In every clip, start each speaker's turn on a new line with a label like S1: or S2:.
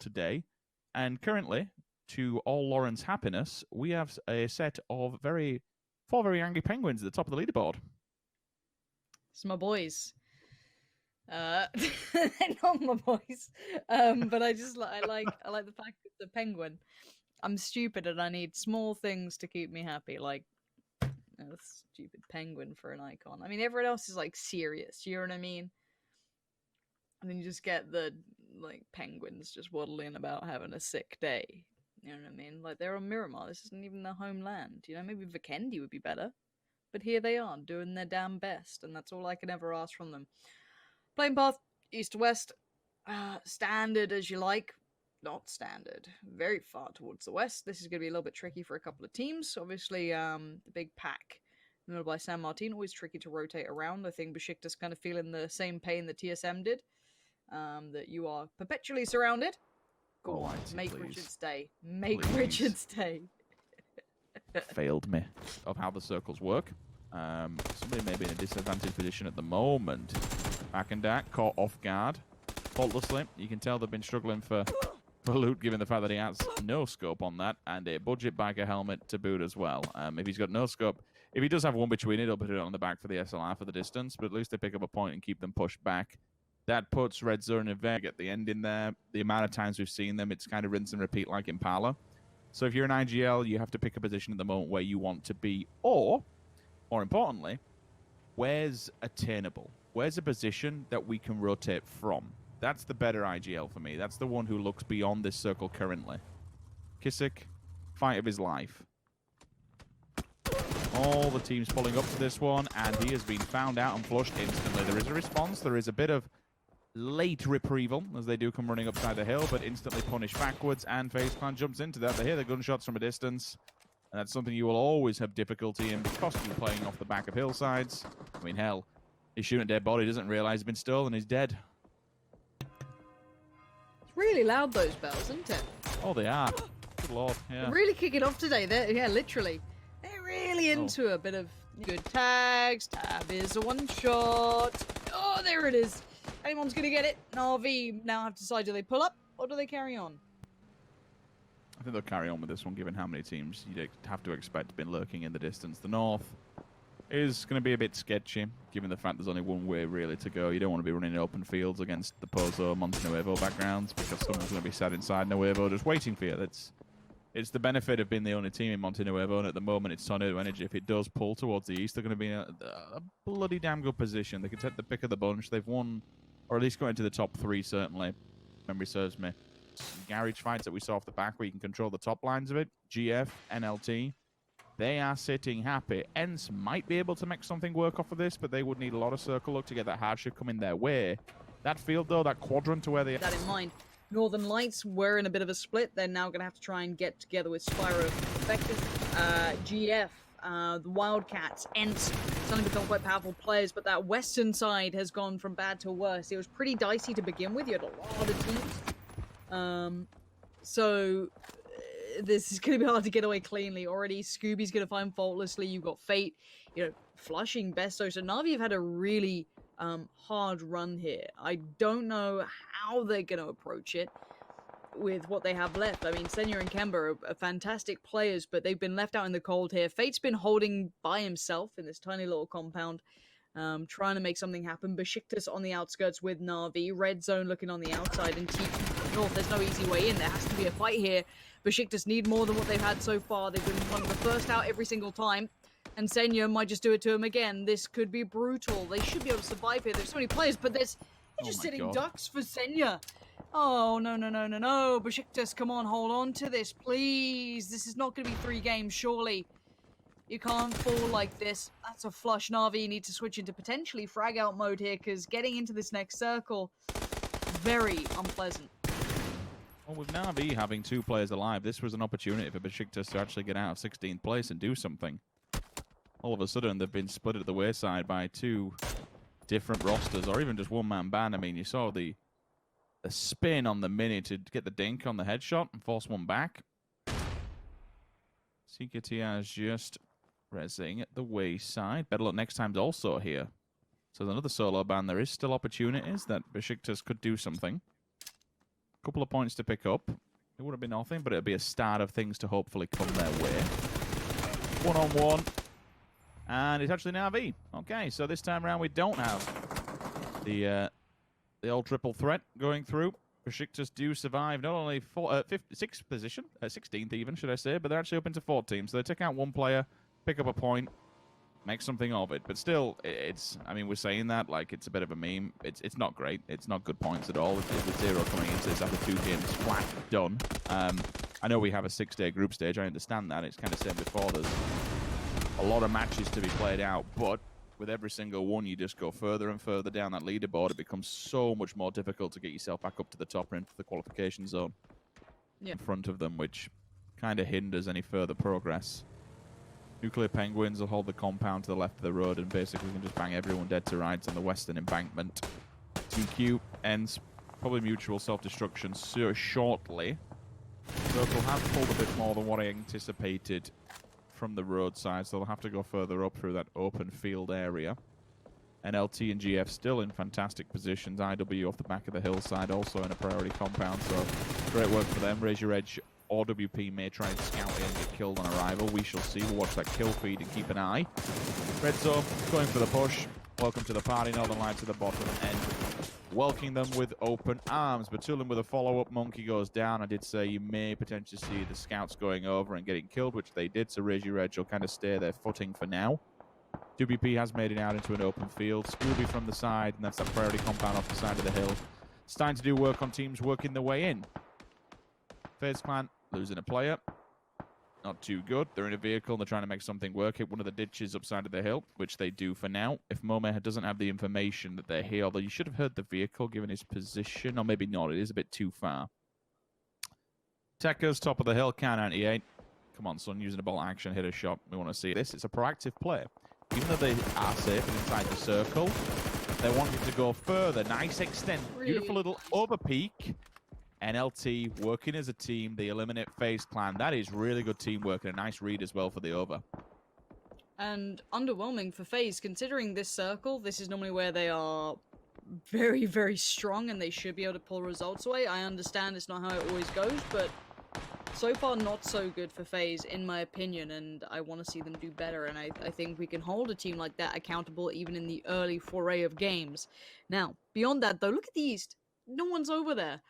S1: today. And currently, to all Lauren's happiness, we have a set of four very angry penguins at the top of the leaderboard.
S2: It's my boys. They're not my boys. But I like the fact it's a penguin. I'm stupid and I need small things to keep me happy, like a stupid penguin for an icon. I mean, everyone else is like serious, you know what I mean? And then you just get the like penguins just waddling about having a sick day. You know what I mean? Like they're on Miramar. This isn't even their homeland. You know, maybe Vikendi would be better. But here they are, doing their damn best, and that's all I can ever ask from them. Playing path, east to west, standard as you like. Not standard. Very far towards the west. This is going to be a little bit tricky for a couple of teams. Obviously, the big pack, led by San Martin, always tricky to rotate around. I think Besiktas kind of feeling the same pain that TSM did. That you are perpetually surrounded. Go on, make please. Richard stay. Make please. Richard stay.
S1: Failed me of how the circles work. Somebody may be in a disadvantaged position at the moment. Bakendak caught off guard. Faultlessly. You can tell they've been struggling for loot, given the fact that he has no scope on that, and a budget biker helmet to boot as well. If he's got no scope, if he does have one between it, he'll put it on the back for the SLR for the distance, but at least they pick up a point and keep them pushed back. That puts Red Zone and Veg at the end in there. The amount of times we've seen them, it's kind of rinse and repeat like Impala. So if you're an IGL, you have to pick a position at the moment where you want to be, or, more importantly, where's attainable? Where's a position that we can rotate from? That's the better IGL for me. That's the one who looks beyond this circle currently. Kissick, fight of his life. All the teams pulling up to this one, and he has been found out and flushed instantly. There is a response. There is a bit of late retrieval as they do come running upside the hill, but instantly punished backwards, and FaZe Clan jumps into that. They hear the gunshots from a distance, and that's something you will always have difficulty in because you're playing off the back of hillsides. I mean, hell, he's shooting a dead body, doesn't realize he's been stolen, he's dead.
S2: Really loud, those bells, isn't it?
S1: Oh, they are. Good lord, yeah.
S2: They're really kicking off today. Yeah, literally. They're really into a bit of good tags. Tab is a one-shot. Oh, there it is. Anyone's going to get it. Na'Vi now have to decide, do they pull up or do they carry on?
S1: I think they'll carry on with this one, given how many teams you'd have to expect to be lurking in the distance. The north is going to be a bit sketchy, given the fact there's only one way really to go. You don't want to be running open fields against the Pozo, Montenuevo backgrounds, because someone's going to be sat inside Nuevo just waiting for you. It's the benefit of being the only team in Montenuevo, and at the moment it's Tornado Energy. If it does pull towards the east, they're going to be in a bloody damn good position. They can take the pick of the bunch. They've won, or at least got into the top three, certainly. Memory serves me. Garage fights that we saw off the back where you can control the top lines of it. GF, NLT. They are sitting happy. ENCE might be able to make something work off of this, but they would need a lot of circle luck to get that hardship coming their way. That field, though, that quadrant to where they...
S2: That in mind. Northern Lights were in a bit of a split. They're now going to have to try and get together with Spyro Vectors, GF, the Wildcats, ENCE. Suddenly become quite powerful players, but that western side has gone from bad to worse. It was pretty dicey to begin with. You had a lot of teams. This is going to be hard to get away cleanly. Already, Scooby's going to find faultlessly. You've got Fate, Flushing, Besto. So Na'Vi have had a really hard run here. I don't know how they're going to approach it with what they have left. I mean, Senya and Kemba are fantastic players, but they've been left out in the cold here. Fate's been holding by himself in this tiny little compound, trying to make something happen. Besiktas on the outskirts with Na'Vi. Red Zone looking on the outside, and TP North. There's no easy way in. There has to be a fight here. Besiktas need more than what they've had so far. They've been one of the first out every single time. And Senya might just do it to him again. This could be brutal. They should be able to survive here. There's so many players, but there's just sitting ducks for Senya. Oh, no. Besiktas, come on, hold on to this, please. This is not going to be 3 games, surely. You can't fall like this. That's a flush. Na'Vi need to switch into potentially frag out mode here, because getting into this next circle, very unpleasant.
S1: Well, with Na'Vi having 2 players alive, this was an opportunity for Besiktas to actually get out of 16th place and do something. All of a sudden, they've been split at the wayside by 2 different rosters, or even just one-man band. I mean, you saw the spin on the mini to get the dink on the headshot and force one back. CKTR is just rezzing at the wayside. Better luck next time's also here. So there's another solo ban. There is still opportunities that Besiktas could do something. couple of points to pick up. It would have been nothing, but it'll be a start of things to hopefully come their way. 1-on-1. And it's actually now V. Okay, so this time around we don't have the old triple threat going through. Besiktas do survive not only 6th position, 16th even, should I say, but they're actually up into 14th. So they take out one player, pick up a point, make something of it. But still, it's, I mean, we're saying that like it's a bit of a meme. It's not great. It's not good points at all. With 0 coming into this after 2 games flat done. I know we have a 6-day group stage. I understand that. It's kind of said before, there's a lot of matches to be played out, but with every single one, you just go further and further down that leaderboard. It becomes so much more difficult to get yourself back up to the top and into the qualification zone in front of them, which kind of hinders any further progress. Nuclear Penguins will hold the compound to the left of the road and basically can just bang everyone dead to rights on the western embankment. TQ ends probably mutual self-destruction so shortly. Circle have pulled a bit more than what I anticipated from the roadside, so they'll have to go further up through that open field area. NLT and GF still in fantastic positions. IW off the back of the hillside, also in a priority compound, so great work for them. Raise Your Edge or WP may try and scout in and get killed on arrival. We shall see. We'll watch that kill feed and keep an eye. Red Zone going for the push. Welcome to the party. Northern Lights at the bottom and welcoming them with open arms. Batulin with a follow-up. Monkey goes down. I did say you may potentially see the scouts going over and getting killed, which they did, so Raise Your Edge will kind of stay their footing for now. WP has made it out into an open field. Scooby from the side, and that's that priority compound off the side of the hill. It's time to do work on teams working their way in. FaZe Clan losing a player. Not too good. They're in a vehicle and they're trying to make something work. Hit one of the ditches upside of the hill, which they do for now. If Mome doesn't have the information that they're here, although you should have heard the vehicle given his position, or maybe not. It is a bit too far. Tekka's top of the hill, Can 98. Come on, son, using a bolt action, hit a shot. We want to see this. It's a proactive play. Even though they are safe and inside the circle, they wanted to go further. Nice extent. Beautiful little over peak. NLT working as a team. They eliminate FaZe Clan. That is really good teamwork and a nice read as well for the over.
S2: And underwhelming for FaZe, considering this circle, this is normally where they are very, very strong and they should be able to pull results away. I understand it's not how it always goes, but so far not so good for FaZe, in my opinion, and I want to see them do better, and I think we can hold a team like that accountable even in the early foray of games. Now, beyond that, though, look at the East. No one's over there.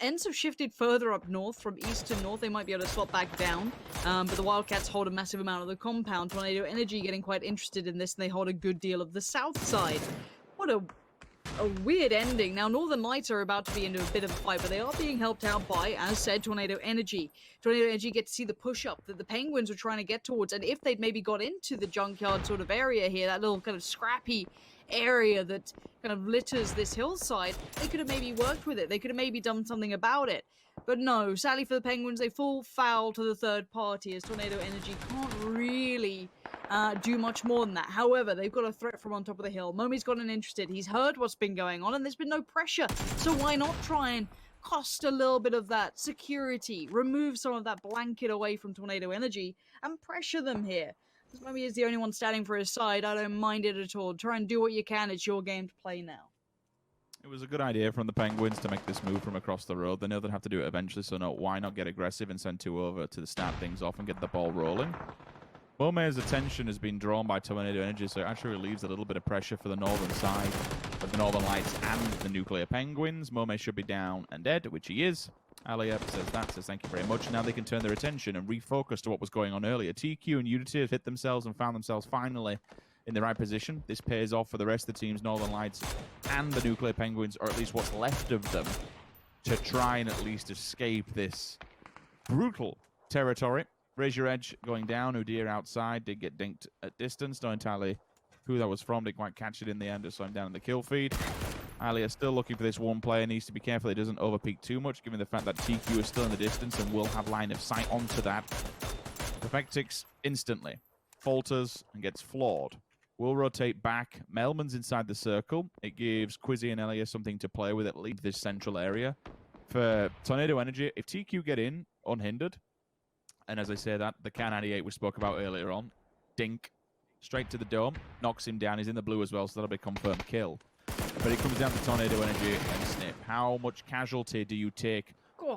S2: Ends have shifted further up north, from east to north. They might be able to swap back down, but the Wildcats hold a massive amount of the compound. Tornado Energy getting quite interested in this, and they hold a good deal of the south side. What a weird ending. Now, Northern Lights are about to be into a bit of a fight, but they are being helped out by, as said, Tornado Energy. Tornado Energy get to see the push-up that the Penguins were trying to get towards, and if they'd maybe got into the junkyard sort of area here, that little kind of scrappy area that kind of litters this hillside, they could have maybe worked with it. They could have maybe done something about it. But no, sadly for the Penguins, they fall foul to the third party as Tornado Energy can't really do much more than that. However, they've got a threat from on top of the hill. Momi's gotten interested. He's heard what's been going on, and there's been no pressure. So why not try and cost a little bit of that security, remove some of that blanket away from Tornado Energy, and pressure them here? Because Momi is the only one standing for his side. I don't mind it at all. Try and do what you can. It's your game to play now.
S1: It was a good idea from the Penguins to make this move from across the road. They know they'll have to do it eventually, so no, why not get aggressive and send 2 over to start things off and get the ball rolling? Mome's attention has been drawn by Tornado Energy, so it actually relieves a little bit of pressure for the northern side of the Northern Lights and the Nuclear Penguins. Mome should be down and dead, which he is. Alia says that, says thank you very much. Now they can turn their attention and refocus to what was going on earlier. TQ and Unity have hit themselves and found themselves finally in the right position. This pays off for the rest of the teams, Northern Lights and the Nuclear Penguins, or at least what's left of them, to try and at least escape this brutal territory. Raise Your Edge going down. Udir outside. Did get dinked at distance. Not entirely who that was from. Didn't quite catch it in the end. Just saw him down in the kill feed. Alia still looking for this one player. Needs to be careful he doesn't overpeak too much, given the fact that TQ is still in the distance and will have line of sight onto that. Perfectix instantly falters and gets floored. Will rotate back. Melman's inside the circle. It gives Quizzy and Elia something to play with at least this central area. For Tornado Energy, if TQ get in unhindered, and as I say that, the Can 98 we spoke about earlier on, dink, straight to the dome, knocks him down. He's in the blue as well, so that'll be a confirmed kill. But it comes down to Tornado Energy and Snip. How much casualty do you take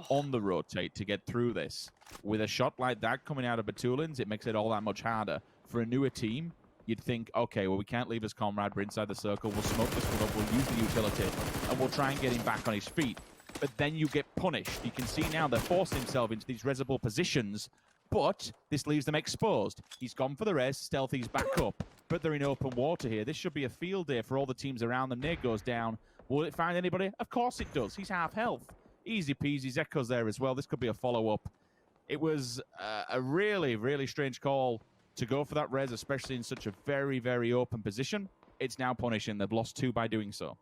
S1: on the rotate to get through this? With a shot like that coming out of Batulins, it makes it all that much harder. For a newer team, you'd think, okay, well, we can't leave his comrade. We're inside the circle. We'll smoke this one up. We'll use the utility, and we'll try and get him back on his feet. But then you get punished. You can see now they're forcing themselves into these resible positions, but this leaves them exposed. He's gone for the res. Stealthy's back up, but they're in open water here. This should be a field day for all the teams around them. Nade goes down. Will it find anybody? Of course it does. He's half health. Easy peasy. Zekko's there as well. This could be a follow-up. It was a really, really strange call to go for that res, especially in such a very, very open position. It's now punishing. They've lost 2 by doing so.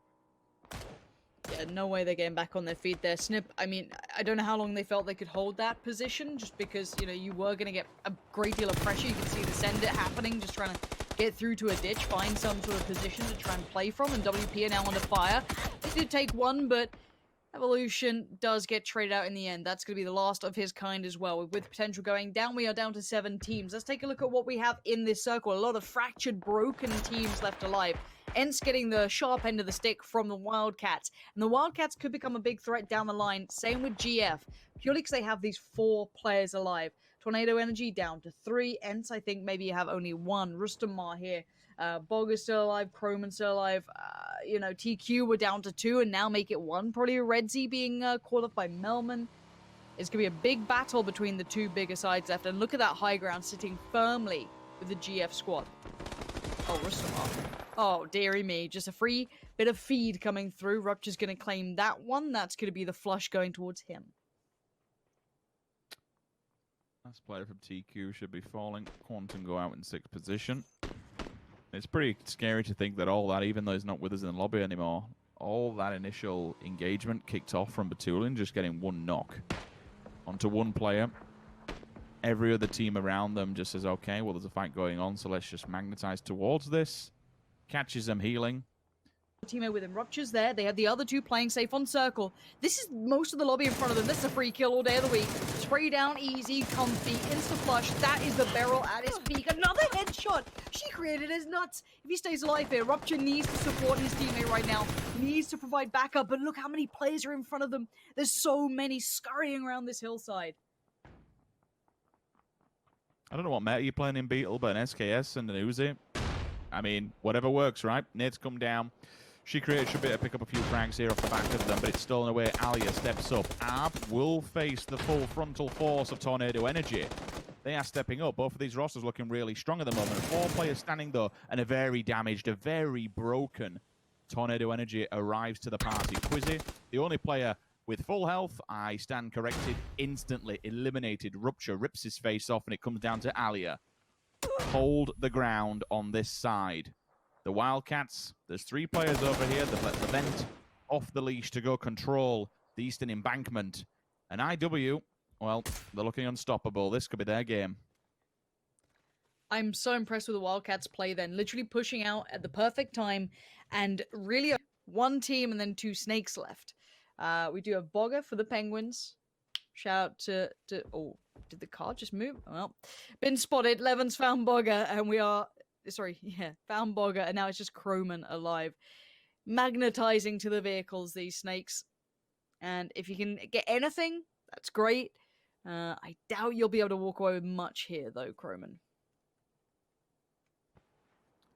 S2: Yeah, no way they're getting back on their feet there. Snip, I mean, I don't know how long they felt they could hold that position, just because, you know, you were going to get a great deal of pressure. You can see the send it happening, just trying to get through to a ditch, find some sort of position to try and play from, and WP are now under fire. They did take one, but Evolution does get traded out in the end. That's going to be the last of his kind as well. With potential going down, we are down to 7 teams. Let's take a look at what we have in this circle. A lot of fractured, broken teams left alive. Ents getting the sharp end of the stick from the Wildcats. And the Wildcats could become a big threat down the line. Same with GF. Purely because they have these 4 players alive. Tornado Energy down to 3. Ents, I think maybe you have only 1. Rustamar here. Bog is still alive. Croman still alive. You know, TQ were down to 2 and now make it 1. Probably Redzi being caught up by Melman. It's going to be a big battle between the 2 bigger sides left. And look at that high ground sitting firmly with the GF squad. Oh, Rustamar. Oh, dearie me. Just a free bit of feed coming through. Rupture's going to claim that one. That's going to be the flush going towards him.
S1: Last player from TQ should be falling. Quantum go out in 6th position. It's pretty scary to think that all that, even though he's not with us in the lobby anymore, all that initial engagement kicked off from Batulin, just getting 1 knock onto 1 player. Every other team around them just says, okay, well, there's a fight going on, so let's just magnetize towards this. Catches them healing.
S2: Teammate with him. Rupture's there. They have the other 2 playing safe on circle. This is most of the lobby in front of them. This is a free kill all day of the week. Spray down, easy, comfy, insta-flush. That is the barrel at his peak. Another headshot. She created his nuts. If he stays alive here, Rupture needs to support his teammate right now. Needs to provide backup. But look how many players are in front of them. There's so many scurrying around this hillside.
S1: I don't know what meta you're playing in Beetle, but an SKS and an Uzi. I mean, whatever works, right? Nade's come down. She created should be able to pick up a few frags here off the back of them, but it's stolen away. Alia steps up. Ab will face the full frontal force of Tornado Energy. They are stepping up. Both of these rosters looking really strong at the moment. 4 players standing, though, and a very damaged, a very broken Tornado Energy arrives to the party. Quizzy, the only player with full health, I stand corrected, instantly eliminated. Rupture rips his face off, and it comes down to Alia. Hold the ground on this side. The Wildcats, there's 3 players over here. They've let the vent off the leash to go control the Eastern Embankment. And IW, well, they're looking unstoppable. This could be their game.
S2: I'm so impressed with the Wildcats play then. Literally pushing out at the perfect time. And really 1 team and then 2 snakes left. We do have Bogger for the Penguins. Shout out to oh, did the car just move? Well, been spotted. Levin's found Bogger, and we are... Sorry, yeah, found Bogger, and now it's just Croman alive. Magnetizing to the vehicles, these snakes. And if you can get anything, that's great. I doubt you'll be able to walk away with much here, though, Croman.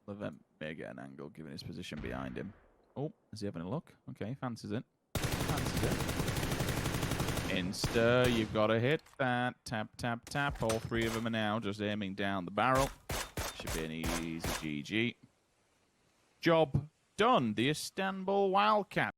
S1: Levent may get an angle, given his position behind him. Oh, is he having a look? Okay, fancies it. Fancies it. Insta, you've got to hit that. Tap, tap, tap. All 3 of them are now just aiming down the barrel. Should be an easy GG. Job done. The Istanbul Wildcats